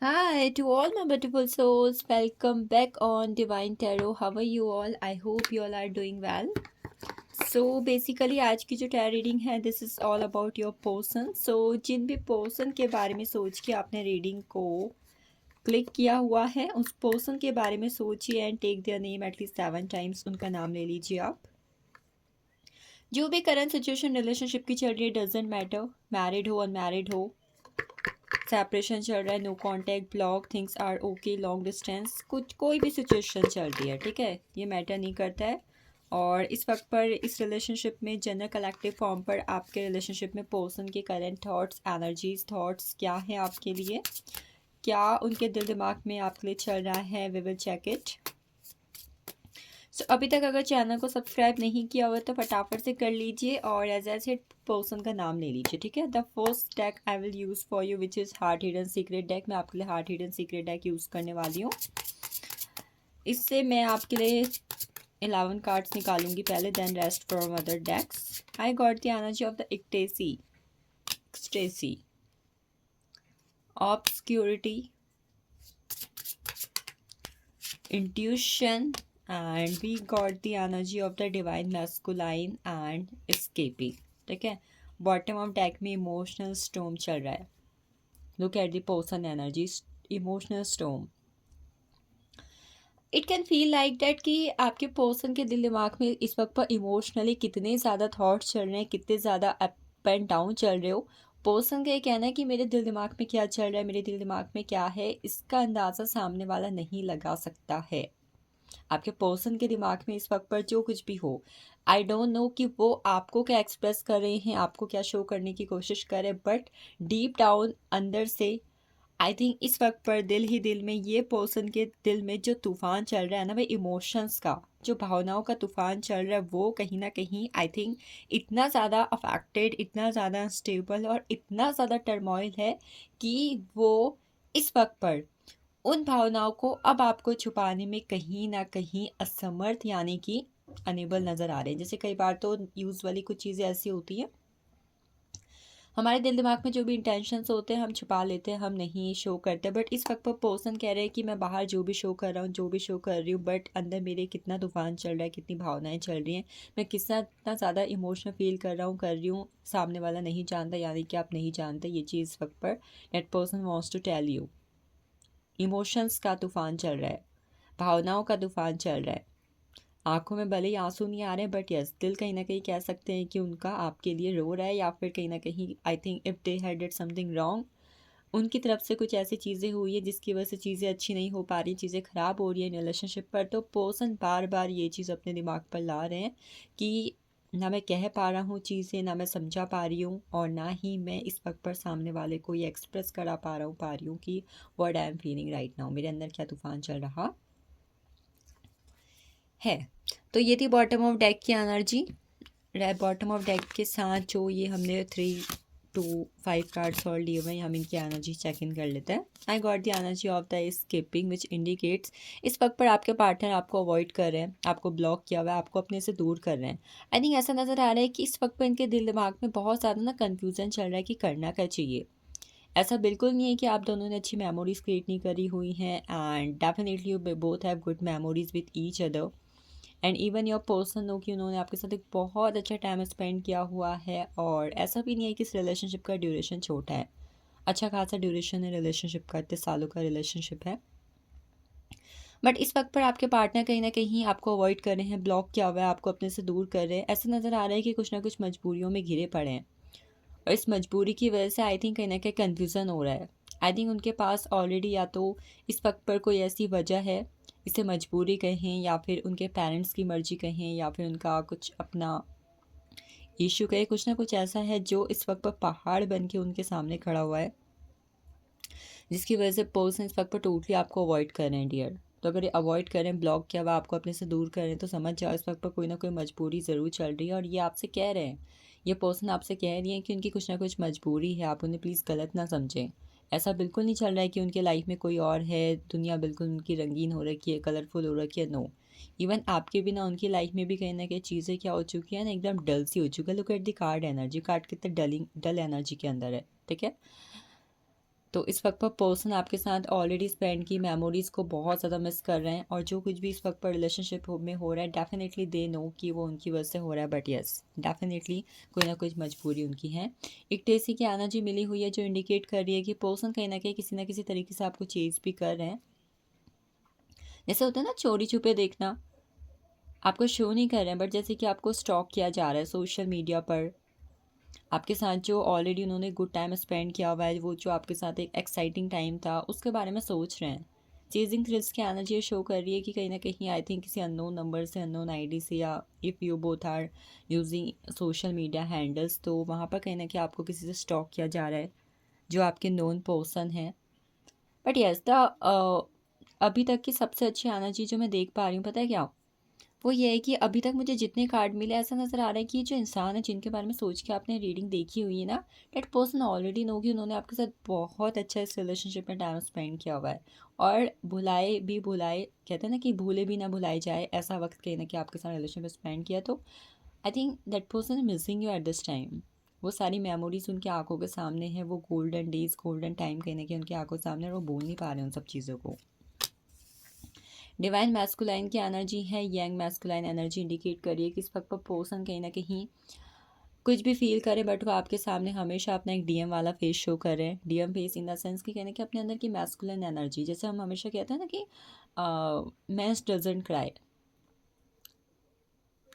Hi to all my beautiful souls. Welcome back on Divine Tarot. How are you all? I hope you all are doing well. So basically आज की जो tarot reading है this is all about your person. So जिन भी person के बारे में सोच के आपने रीडिंग को क्लिक किया हुआ है उस पर्सन के बारे में सोचिए and take their name at least 7 times. उनका नाम ले लीजिए आप. जो भी करंट सिचुएशन रिलेशनशिप की चल रही है डजेंट मैटर. मैरिड हो अनमैरिड हो, सेपरेशन चल रहा है, no contact, block, things are okay, long distance, कुछ कोई भी सिचुएशन चल रही है, ठीक है, ये मैटर नहीं करता है. और इस वक्त पर इस रिलेशनशिप में जनरल कलेक्टिव फॉर्म पर आपके रिलेशनशिप में पर्सन के करंट थॉट्स, एनर्जीज, थॉट्स क्या है आपके लिए, क्या उनके दिल दिमाग में आपके लिए चल रहा है. We will check it. So अभी तक अगर चैनल को सब्सक्राइब नहीं किया हुआ तो फटाफट से कर लीजिए और एज हिट पर्सन का नाम ले लीजिए, ठीक है. The first deck I will use for you which is heart hidden secret deck. मैं आपके लिए heart hidden secret deck use करने वाली हूँ. इससे मैं आपके लिए 11 कार्ड्स निकालूंगी पहले, then rest from other decks. I got the energy of the ecstasy, obscurity, intuition, and we got the energy of the divine masculine and escaping. ठीक है. बॉटम ऑफ डेक में इमोशनल स्टॉर्म चल रहा है. Look at the person energy. Emotional storm. It can feel like that कि आपके person के दिल दिमाग में इस वक्त पर इमोशनली कितने ज़्यादा थॉट्स चल रहे हैं, कितने ज़्यादा अप एंड डाउन चल रहे हो. पर्सन का ये कहना है कि मेरे दिल दिमाग में क्या चल रहा है, मेरे दिल दिमाग में क्या है, इसका अंदाज़ा सामने वाला नहीं लगा सकता है. आपके पर्सन के दिमाग में इस वक्त पर जो कुछ भी हो, आई डोंट नो कि वो आपको क्या एक्सप्रेस कर रहे हैं, आपको क्या शो करने की कोशिश कर रहे हैं, बट डीप डाउन अंदर से आई थिंक इस वक्त पर दिल ही दिल में ये पर्सन के दिल में जो तूफान चल रहा है ना, वो इमोशंस का, जो भावनाओं का तूफान चल रहा है, वो कहीं ना कहीं आई थिंक इतना ज़्यादा अफेक्टेड, इतना ज़्यादा स्टेबल और इतना ज़्यादा टर्मोइल है कि वो इस वक्त पर उन भावनाओं को अब आपको छुपाने में कहीं ना कहीं असमर्थ, यानी कि अनेबल नज़र आ रहे हैं. जैसे कई बार तो यूजुअली कुछ चीज़ें ऐसी होती हैं, हमारे दिल दिमाग में जो भी इंटेंशंस होते हैं हम छुपा लेते हैं, हम नहीं शो करते. बट इस वक्त पर पर्सन कह रहे हैं कि मैं बाहर जो भी शो कर रहा हूँ, जो भी शो कर रही हूँ, बट अंदर मेरे कितना तूफान चल रहा है, कितनी भावनाएं चल रही हैं, मैं कितना ज़्यादा इमोशनल फील कर रही हूँ, सामने वाला नहीं जानता, यानी कि आप नहीं जानते ये चीज़. इस वक्त पर that person wants to tell you. Emotions का तूफान चल रहा है, भावनाओं का तूफान चल रहा है. आंखों में भले ही आंसू नहीं आ रहे, बट यस, दिल कहीं ना कहीं कह सकते हैं कि उनका आपके लिए रो रहा है, या फिर कहीं ना कहीं I think if they had did something wrong, उनकी तरफ से कुछ ऐसी चीज़ें हुई है जिसकी वजह से चीज़ें अच्छी नहीं हो पा रही, चीज़ें ख़राब हो रही है रिलेशनशिप पर. तो पर्सन बार बार ये चीज़ अपने दिमाग पर ला रहे हैं कि ना मैं कह पा रहा हूँ चीज़ें, ना मैं समझा पा रही हूँ, और ना ही मैं इस वक्त पर सामने वाले को ये एक्सप्रेस करा पा रही हूँ कि what I am feeling right now, मेरे अंदर क्या तूफान चल रहा है. तो ये थी बॉटम ऑफ डेक की एनर्जी. बॉटम ऑफ डेक के साथ जो ये हमने 3 to 5 कार्ड्स और लिए हुए हैं, हम इनकी एनर्जी चेक इन कर लेते हैं. आई got the energy of the skipping which indicates इस वक्त पर आपके पार्टनर आपको अवॉइड कर रहे हैं, आपको ब्लॉक किया हुआ है, आपको अपने से दूर कर रहे हैं. आई थिंक ऐसा नज़र आ रहा है कि इस वक्त पर इनके दिल दिमाग में बहुत ज़्यादा ना कन्फ्यूज़न चल रहा है कि करना क्या चाहिए. ऐसा बिल्कुल नहीं है कि आप दोनों ने अच्छी मेमोरीज क्रिएट नहीं करी हुई हैं, and definitely you both have good memories with each other, and even your person हो कि उन्होंने आपके साथ एक बहुत अच्छा टाइम स्पेंड किया हुआ है. और ऐसा भी नहीं है कि इस रिलेशनशिप का ड्यूरेशन छोटा है, अच्छा खासा ड्यूरेशन है रिलेशनशिप का, इतने सालों का रिलेशनशिप है. बट इस वक्त पर आपके पार्टनर कहीं ना कहीं आपको अवॉइड कर रहे हैं, ब्लॉक किया हुआ है, आपको अपने से दूर कर रहे हैं. ऐसा नज़र आ रहा है कि कुछ ना कुछ मजबूरियों में घिरे पड़े हैं, और इस मजबूरी की वजह से आई थिंक कहीं ना कहीं कन्फ्यूज़न हो रहा है. आई थिंक उनके पास ऑलरेडी या तो इस वक्त पर कोई ऐसी वजह है, इसे मजबूरी कहें, या फिर उनके पेरेंट्स की मर्जी कहें, या फिर उनका कुछ अपना इशू कहें, कुछ ना कुछ ऐसा है जो इस वक्त पर पहाड़ बन के उनके सामने खड़ा हुआ है, जिसकी वजह से पर्सन इस वक्त पर टोटली आपको अवॉइड कर रहे हैं डियर. तो अगर ये अवॉइड करें, ब्लॉक किया हुआ, आपको अपने से दूर करें, तो समझ जाओ इस वक्त पर कोई ना कोई मजबूरी ज़रूर चल रही है. और ये आपसे कह रहे हैं, ये पर्सन आपसे कह रही है कि उनकी कुछ ना कुछ मजबूरी है, आप उन्हें प्लीज़ गलत ना समझें. ऐसा बिल्कुल नहीं चल रहा है कि उनके लाइफ में कोई और है, दुनिया बिल्कुल उनकी रंगीन हो रखी है, कलरफुल हो रखी है. नो, इवन आपके बिना उनकी लाइफ में भी कहीं ना कहीं चीज़ें क्या हो चुकी है ना, एकदम डल सी हो चुकी है. Look at the card energy, card कितने डल एनर्जी के अंदर है, ठीक है. तो इस वक्त पर पर्सन आपके साथ ऑलरेडी स्पेंड की मेमोरीज़ को बहुत ज़्यादा मिस कर रहे हैं, और जो कुछ भी इस वक्त पर रिलेशनशिप में हो रहा है डेफिनेटली दे नो कि वो उनकी वजह से हो रहा है, बट यस डेफिनेटली कोई ना कोई मजबूरी उनकी है। एक टेसी की एनर्जी मिली हुई है जो इंडिकेट कर रही है कि पर्सन कहीं ना किसी तरीके से आपको चेज भी कर रहे हैं। जैसे होता है ना चोरी छुपे देखना, आपको शो नहीं कर रहे हैं बट जैसे कि आपको स्टॉक किया जा रहा है सोशल मीडिया पर, आपके साथ जो ऑलरेडी उन्होंने गुड टाइम स्पेंड किया हुआ है, वो जो आपके साथ एक एक्साइटिंग टाइम था उसके बारे में सोच रहे हैं। चेजिंग थ्रिल्स की एनर्जी शो कर रही है कि कहीं ना कहीं आई थिंक किसी अननोन नंबर से, अननोन आईडी से, या if you both are using social media handles, तो वहाँ पर कहीं ना कहीं आपको किसी से स्टॉक किया जा रहा है जो आपके नोन पर्सन है। बट यस द अभी तक की सबसे अच्छी एनर्जी जो मैं देख पा रही हूँ पता है क्या, वो ये है कि अभी तक मुझे जितने कार्ड मिले ऐसा नज़र आ रहा है कि ये जो इंसान है जिनके बारे में सोच के आपने रीडिंग देखी हुई है ना, डेट पर्सन ऑलरेडी नो कि उन्होंने आपके साथ बहुत अच्छा इस रिलेशनशिप में टाइम स्पेंड किया हुआ है, और भुलाए भी भुलाए, कहते हैं ना कि भूले भी ना भुलाए जाए, ऐसा वक्त कहीं ना कि आपके साथ रिलेशनशिप में स्पेंड किया, तो I think that person is missing you eight this time. वो सारी मेमोरीज उनकी आंखों के सामने है, वो गोल्डन डेज गोल्डन टाइम कहीं ना कहीं उनकी आंखों के सामने है, और वो भूल नहीं पा रहे हैं उन सब चीज़ों को। डिवाइन मैस्कुलाइन की एनर्जी है, यंग मैस्कुलाइन एनर्जी इंडिकेट करिए कि इस वक्त पर पर्सन कहीं ना कहीं कुछ भी फील करे बट वो आपके सामने हमेशा अपना एक डीएम वाला फेस शो करे। DM face in the sense कि कहने कि अपने अंदर की मैस्कुलाइन एनर्जी, जैसे हम हमेशा कहते हैं ना कि मैंस डजंट क्राई,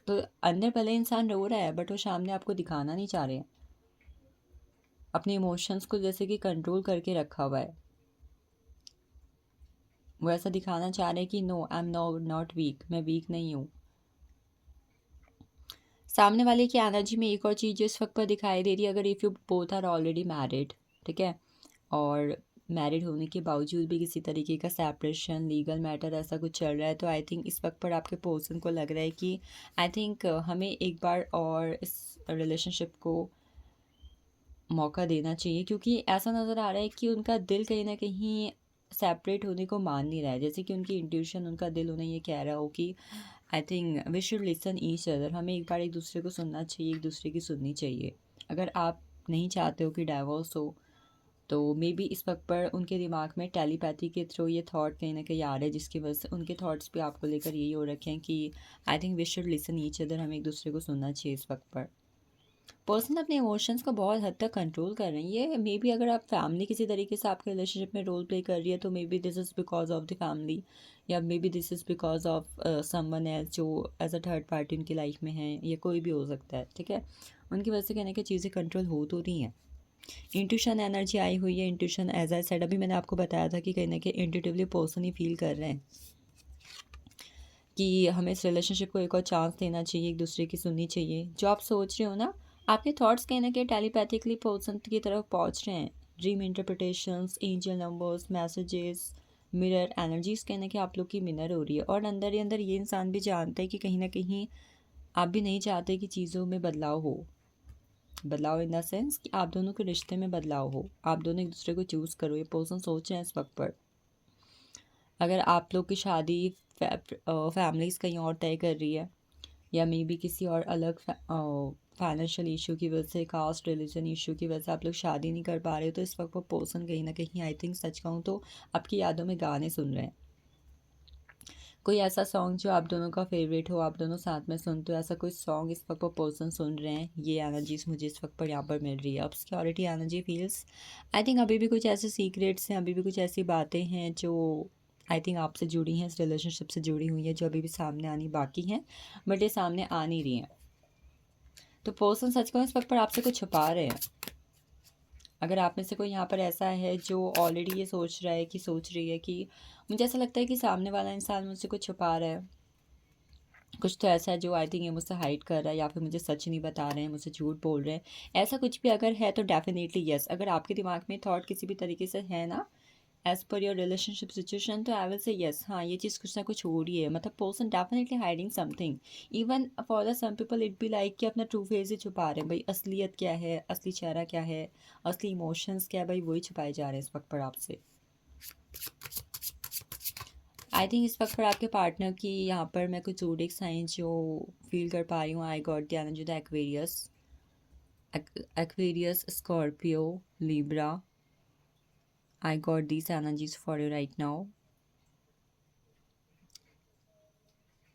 तो अंदर पहले इंसान रो रहा है बट वो सामने आपको दिखाना नहीं चाह रहे हैं, अपने इमोशंस को जैसे कि कंट्रोल करके रखा हुआ है। वो ऐसा दिखाना चाह रहे हैं कि no I am not weak, मैं वीक नहीं हूँ। सामने वाले की एनर्जी में एक और चीज़ जो इस वक्त पर दिखाई दे रही है, अगर if you both are already married, ठीक है, और मैरिड होने के बावजूद भी किसी तरीके का सेपरेशन, लीगल मैटर ऐसा कुछ चल रहा है, तो आई थिंक इस वक्त पर आपके पर्सन को लग रहा है कि आई थिंक हमें एक बार और इस रिलेशनशिप को मौका देना चाहिए, क्योंकि ऐसा नज़र आ रहा है कि उनका दिल कहीं ना कहीं सेपरेट होने को मान नहीं रहा है, जैसे कि उनकी इंट्यूशन, उनका दिल उन्हें ये कह रहा हो कि I think we should listen each other, हमें एक बार एक दूसरे को सुनना चाहिए, एक दूसरे की सुननी चाहिए। अगर आप नहीं चाहते हो कि डाइवोर्स हो, तो मे बी इस वक्त पर उनके दिमाग में टेलीपैथी के थ्रू ये थॉट कहीं ना कहीं आ रहे हैं, जिसकी वजह से उनके थॉट्स भी आपको लेकर यही हो रखे हैं कि I think we should listen each other, हमें एक दूसरे को सुनना चाहिए इस वक्त पर। पर्सन अपने इमोशंस को बहुत हद तक कंट्रोल कर रहे हैं, ये मे बी अगर आप फैमिली किसी तरीके से आपके रिलेशनशिप में रोल प्ले कर रही है, तो maybe this is because of the family, या maybe this is because of someone else जो एज अ थर्ड पार्टी उनकी लाइफ में है, ये कोई भी हो सकता है, ठीक है। उनकी वजह से कहने की चीज़ें कंट्रोल हो तो रही हैं। इंट्यूशन एनर्जी आई हुई है, इंट्यूशन एज आई सेड, अभी मैंने आपको बताया था कि कहीं ना कहीं इंट्यूटिवली पर्सन ही फील कर रहे हैं कि हमें इस रिलेशनशिप को एक और चांस देना चाहिए, एक दूसरे की सुननी चाहिए। जो आप सोच रहे हो ना, आपके थॉट्स कहीं ना कहीं टेलीपैथिकली पर्सन की तरफ पहुंच रहे हैं। Dream interpretations, angel numbers, messages, mirror energies कहीं ना कहीं आप लोग की मिरर हो रही है, और अंदर ही अंदर ये इंसान भी जानता है कि कहीं ना कहीं आप भी नहीं चाहते कि चीज़ों में बदलाव हो। बदलाव इन द सेंस कि आप दोनों के रिश्ते में बदलाव हो, आप दोनों एक दूसरे को चूज़ करो, ये पर्सन सोच रहे हैं इस वक्त पर। अगर आप लोग की शादी फैमिलीज़ कहीं और तय कर रही है, या मे बी किसी और अलग फाइनेंशियल इशू की वजह से, कास्ट रिलीजन इशू की वजह से आप लोग शादी नहीं कर पा रहे हो, तो इस वक्त वो पर्सन कहीं ना कहीं आई थिंक सच कहूँ तो आपकी यादों में गाने सुन रहे हैं। कोई ऐसा सॉन्ग जो आप दोनों का फेवरेट हो, आप दोनों साथ में सुनते हो, ऐसा कोई सॉन्ग इस वक्त वो पर्सन सुन रहे हैं, ये एनर्जीज मुझे इस वक्त पर यहाँ पर मिल रही है। अब security energy feels, I think अभी भी कुछ ऐसे सीक्रेट्स हैं, अभी भी कुछ ऐसी बातें हैं जो आई थिंक आपसे जुड़ी हैं, इस रिलेशनशिप से जुड़ी हुई हैं, जो अभी भी सामने आनी बाकी हैं, बट ये सामने आ नहीं रही हैं। तो पर्सन सच कहूँ इस वक्त पर आपसे कुछ छुपा रहे हैं। अगर आप में से कोई यहाँ पर ऐसा है जो ऑलरेडी ये सोच रहा है कि सोच रही है कि मुझे ऐसा लगता है कि सामने वाला इंसान मुझसे कुछ छुपा रहा है, कुछ तो ऐसा है जो आई थिंक ये मुझसे हाइड कर रहा है, या फिर मुझे सच नहीं बता रहे हैं, मुझसे झूठ बोल रहे हैं, ऐसा कुछ भी अगर है तो डेफिनेटली यस। अगर आपके दिमाग में थॉट किसी भी तरीके से है ना, as per your relationship situation, तो आई विल से यस, हाँ ये चीज़ कुछ ना कुछ हो रही है, मतलब person definitely hiding something. Even for the some people it be like कि अपना ट्रू फेस ही छुपा रहे हैं, भाई असलियत क्या है, असली चेहरा क्या है, असली इमोशंस क्या है, भाई वही छुपाए जा रहे हैं इस वक्त पर आपसे। आई थिंक इस वक्त पर आपके पार्टनर की यहाँ पर मैं कुछ ज़ोडिक साइन जो फील कर पा रही हूँ, आई got the energy the Aquarius, Scorpio, Libra, I got these energies for you right now.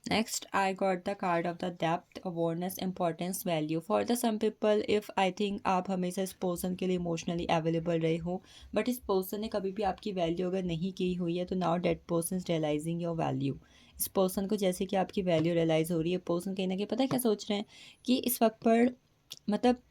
Next, I got the card of the depth, awareness, importance, value. For the some people, if I think आप हमेशा इस person के लिए emotionally available रहे हो, but इस person ने कभी भी आपकी वैल्यू अगर नहीं की हुई है, तो now that person is realizing your value. इस पर्सन को जैसे कि आपकी वैल्यू रियलाइज़ हो रही है, पर्सन कहीं ना कहीं पता है क्या सोच रहे हैं कि इस वक्त पर मतलब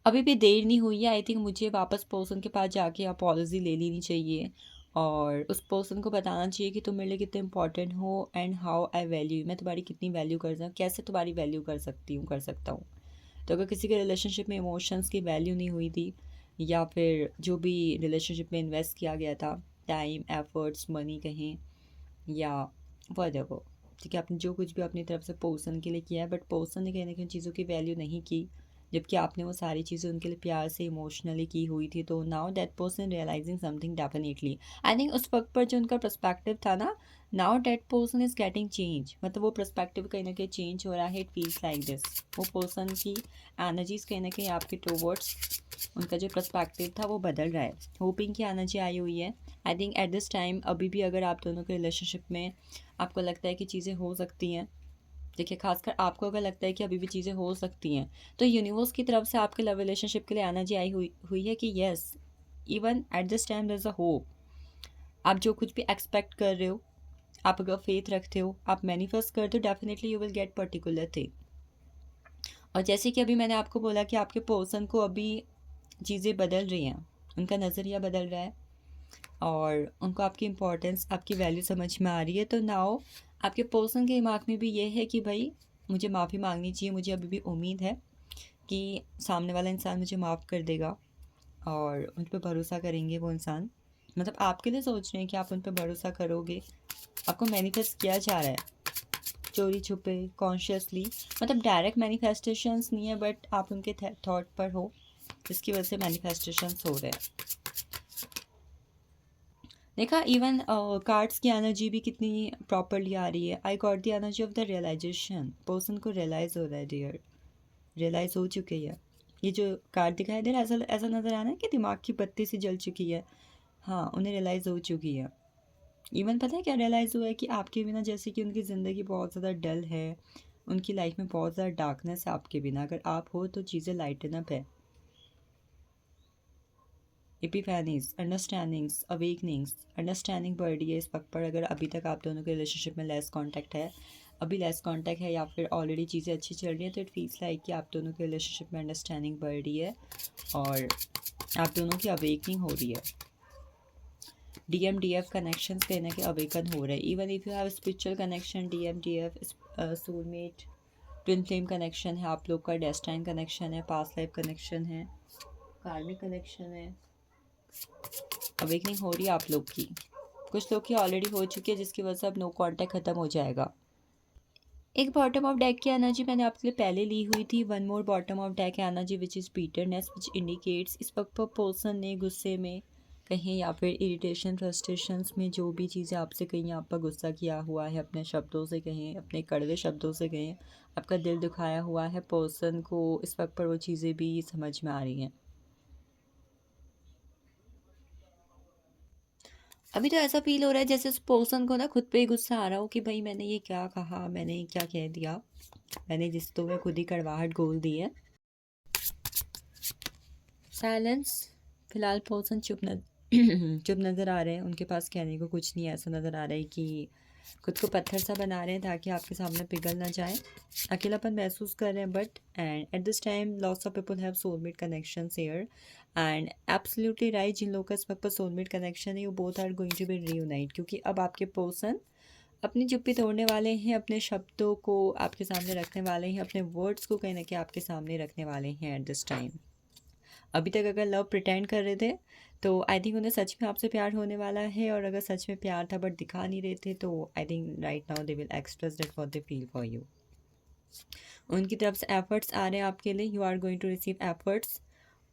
अभी भी देर नहीं हुई है। आई थिंक मुझे वापस पर्सन के पास जाके अपॉलॉजी ले लेनी चाहिए और उस पर्सन को बताना चाहिए कि तुम मेरे लिए कितने इंपॉर्टेंट हो एंड हाउ आई वैल्यू, मैं तुम्हारी कितनी वैल्यू कर सकता, कैसे तुम्हारी वैल्यू कर सकती हूँ, कर सकता हूँ। तो अगर किसी के रिलेशनशिप में इमोशंस की वैल्यू नहीं हुई थी, या फिर जो भी रिलेशनशिप में इन्वेस्ट किया गया था, टाइम, एफर्ट्स, मनी कहें या वट, ठीक है, आपने जो कुछ भी अपनी तरफ से पर्सन के लिए किया है, बट पर्सन ने कहीं ना कहीं चीज़ों की वैल्यू नहीं की, जबकि आपने वो सारी चीज़ें उनके लिए प्यार से इमोशनली की हुई थी। तो now that person realizing something definitely. I think उस वक्त पर जो उनका पर्सपेक्टिव था ना, now that person is getting change, मतलब वो पर्सपेक्टिव कहीं ना कहीं चेंज हो रहा है। इट फील्स लाइक दिस, वो पर्सन की एनर्जीज कहीं ना कहीं आपके टूवर्ड्स, उनका जो पर्सपेक्टिव था वो बदल रहा है। होपिंग की एनर्जी आई हुई है। I think eight this time अभी भी अगर आप दोनों के रिलेशनशिप में आपको लगता है कि चीज़ें हो सकती हैं, देखिए खासकर आपको अगर लगता है कि अभी भी चीज़ें हो सकती हैं, तो यूनिवर्स की तरफ से आपके लव रिलेशनशिप के लिए एनर्जी आई हुई है कि yes, even at this time there is a hope. आप जो कुछ भी एक्सपेक्ट कर रहे हो, आप अगर फेथ रखते हो, आप मैनिफेस्ट करते हो, definitely you will get particular thing. और जैसे कि अभी मैंने आपको बोला कि आपके पर्सन को अभी चीज़ें बदल रही हैं, उनका नज़रिया बदल रहा है और उनको आपकी इम्पोर्टेंस, आपकी वैल्यू समझ में आ रही है। तो नाउ आपके पर्सन के दिमाग में भी ये है कि भाई मुझे माफ़ी मांगनी चाहिए, मुझे अभी भी उम्मीद है कि सामने वाला इंसान मुझे माफ़ कर देगा और उन पर भरोसा करेंगे वो इंसान। मतलब आपके लिए सोच रहे हैं कि आप उन पर भरोसा करोगे, आपको मैनिफेस्ट किया जा रहा है चोरी छुपे, कॉन्शियसली, मतलब डायरेक्ट मैनिफेस्टेशंस नहीं है, बट आप उनके थॉट पर हो, जिसकी वजह से मैनिफेस्टेशंस हो रहे हैं। देखा, इवन कार्ड्स की एनर्जी भी कितनी प्रॉपरली आ रही है। I got the energy of the realization, person को रियलाइज हो रहा है डियर, रियलाइज हो चुकी है। ये जो कार्ड दिखाई दे रहा है, ऐसा ऐसा नज़र आ रहा है कि दिमाग की बत्ती सी जल चुकी है। हाँ, उन्हें रियलाइज़ हो चुकी है। इवन पता है क्या रियलाइज़ हुआ है कि आपके बिना जैसे कि उनकी ज़िंदगी बहुत ज़्यादा डल है, उनकी लाइफ में बहुत ज़्यादा डार्कनेस है आपके बिना, अगर आप हो तो चीज़ें लाइटन अप है। एपिफैनीज, अंडरस्टैंडिंग्स, अवेकनिंग्स, अंडरस्टैंडिंग बढ़ रही है इस वक्त पर। अगर अभी तक आप दोनों के रिलेशनशिप में लेस कांटेक्ट है, अभी लेस कांटेक्ट है, या फिर ऑलरेडी चीज़ें अच्छी चल रही हैं, तो इट फील्स लाइक कि आप दोनों के रिलेशनशिप में अंडरस्टैंडिंग बढ़ रही है और आप दोनों की अवेकनिंग हो रही है। DMDF कनेक्शंस कहीं ना कहीं अवेकन हो रहे हैं। Even if you have spiritual connection, DMDF soulmate, twin flame connection है आप लोग का, डेस्टाइन कनेक्शन है, पास्ट लाइफ कनेक्शन है, कार्मिक कनेक्शन है। अवेकनिंग हो रही है आप लोग की, कुछ लोग की ऑलरेडी हो चुकी है, जिसकी वजह से अब नो कांटेक्ट खत्म हो जाएगा। एक बॉटम ऑफ डेक की एनर्जी मैंने आपके लिए पहले ली हुई थी। One more bottom of deck energy which is bitterness, which indicates इस वक्त पर पर्सन ने गुस्से में कहीं या फिर इरिटेशन, फ्रस्ट्रेशंस में जो भी चीज़ें आपसे कहीं आप पर गुस्सा किया हुआ है, अपने शब्दों से कहें, अपने कड़वे शब्दों से कहें, आपका दिल दुखाया हुआ है, पर्सन को इस वक्त पर वो चीज़ें भी समझ में आ रही हैं। अभी तो ऐसा फील हो रहा है जैसे उस पर्सन को ना खुद पे ही गुस्सा आ रहा हो कि भाई मैंने ये क्या कहा, मैंने क्या कह दिया, मैंने जिस तो में खुद ही कड़वाहट घोल दी है। साइलेंस, फिलहाल पर्सन चुप न चुप नज़र आ रहे हैं, उनके पास कहने को कुछ नहीं है। ऐसा नज़र आ रहा है कि खुद को पत्थर सा बना रहे हैं ताकि आपके सामने पिघल ना जाए। अकेलापन महसूस कर रहे हैं, but and at this time lots of people have soulmate connections here and absolutely right. जिन लोगों का इस वक्त पर सोलमेट कनेक्शन है, you both are going to be reunite, क्योंकि अब आपके पर्सन अपनी चुप्पी तोड़ने वाले हैं, अपने शब्दों को आपके सामने रखने वाले हैं, अपने वर्ड्स को कहीं ना कहीं आपके सामने रखने वाले हैं एट दिस टाइम। अभी तक अगर लव प्रिटेंड कर रहे थे, तो आई थिंक उन्हें सच में आपसे प्यार होने वाला है, और अगर सच में प्यार था बट दिखा नहीं रहे थे, तो I think right now they will express that what they feel for you. उनकी तरफ से एफर्ट्स आ रहे हैं आपके लिए, you are going to receive efforts.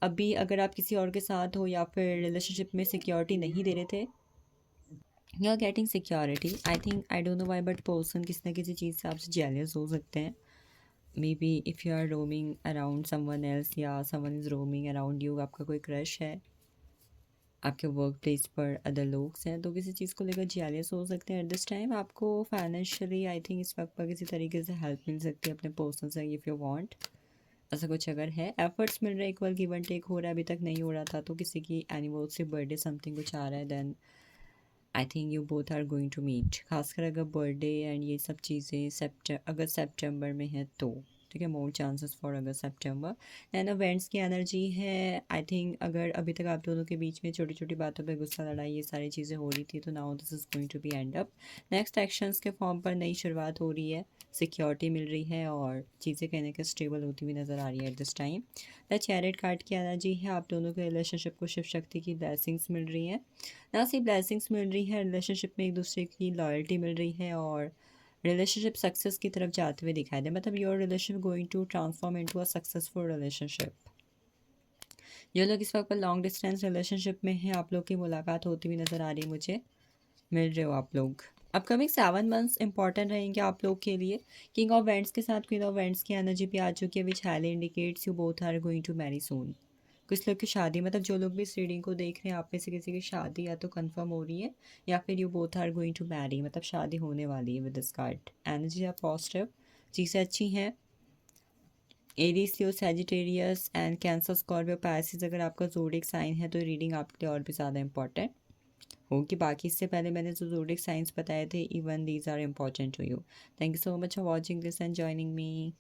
अभी अगर आप किसी और के साथ हो या फिर रिलेशनशिप में सिक्योरिटी नहीं दे रहे थे, you are getting security. I think, I don't know why, but person किसी ना किसी चीज़ से आपसे जेलियस हो सकते हैं। Maybe if you are roaming around someone else, या someone is roaming around you, आपका कोई क्रश है, आपके वर्क प्लेस पर अदर लोग हैं तो किसी चीज़ को लेकर जेलियस हो सकते हैं एट दिस टाइम। आपको फाइनेंशियली आई थिंक इस वक्त पर किसी तरीके से हेल्प मिल सकती है अपने पर्सन से इफ़ यू वांट, ऐसा कुछ अगर है। एफर्ट्स मिल रहे हैं, इक्वल गिव एंड टेक हो रहा है, अभी तक नहीं हो रहा था तो किसी की एनिवर्सरी बर्थडे समथिंग कुछ आ रहा है, then I think you both are going to meet. खासकर अगर बर्थडे एंड ये सब चीज़ें अगर सेप्टेम्बर में है तो ठीक है, मोर चांसेस फॉर अगर सेप्टेम्बर। एंड इवेंट्स की एनर्जी है आई थिंक। अगर अभी तक आप दोनों के बीच में छोटी छोटी बातों पे गुस्सा, लड़ाई, ये सारी चीज़ें हो रही थी तो now this is going to be end up. Next actions के फॉर्म पर नई शुरुआत हो रही है, सिक्योरिटी मिल रही है और चीज़ें कहीं ना कहीं स्टेबल होती हुई नज़र आ रही है eight this time. The chariot card की एनर्जी है, आप दोनों के रिलेशनशिप को शिव शक्ति की ब्लेसिंग्स मिल रही हैं। ना सिर्फ ब्लेसिंग्स मिल रही है, रिलेशनशिप में एक दूसरे की लॉयल्टी मिल रही है और रिलेशनशिप सक्सेस की तरफ जाते हुए दिखाई दे, मतलब your relation going to transform into a successful relationship. जो लोग इस वक्त पर लॉन्ग डिस्टेंस रिलेशनशिप में हैं, आप लोग की मुलाकात होती हुई नज़र आ रही है, मुझे मिल रहे हो आप लोग। अपकमिंग 7 मंथ्स इंपॉर्टेंट रहेंगे आप लोग के लिए। किंग ऑफ वेंट्स के साथ क्वीन ऑफ वेंट्स की एनर्जी भी आ चुकी है, which highly indicates you both are going to marry soon. कुछ लोग की शादी, मतलब जो लोग भी इस रीडिंग को देख रहे हैं, आप में से किसी की शादी या तो कंफर्म हो रही है या फिर you both are going to marry, मतलब शादी होने वाली है विद दिस कार्ड। एनर्जी है पॉजिटिव, चीज़ें अच्छी हैं। Aries, Leo, Sagittarius and Cancer, Scorpio, Pisces अगर आपका ज़ोडिक साइन है तो रीडिंग आपके लिए और भी ज़्यादा इंपॉर्टेंट होगी। बाकी इससे पहले मैंने जो ज़ोडिक साइंस बताए थे, even these are important to you. Thank you so much for watching this and joining me.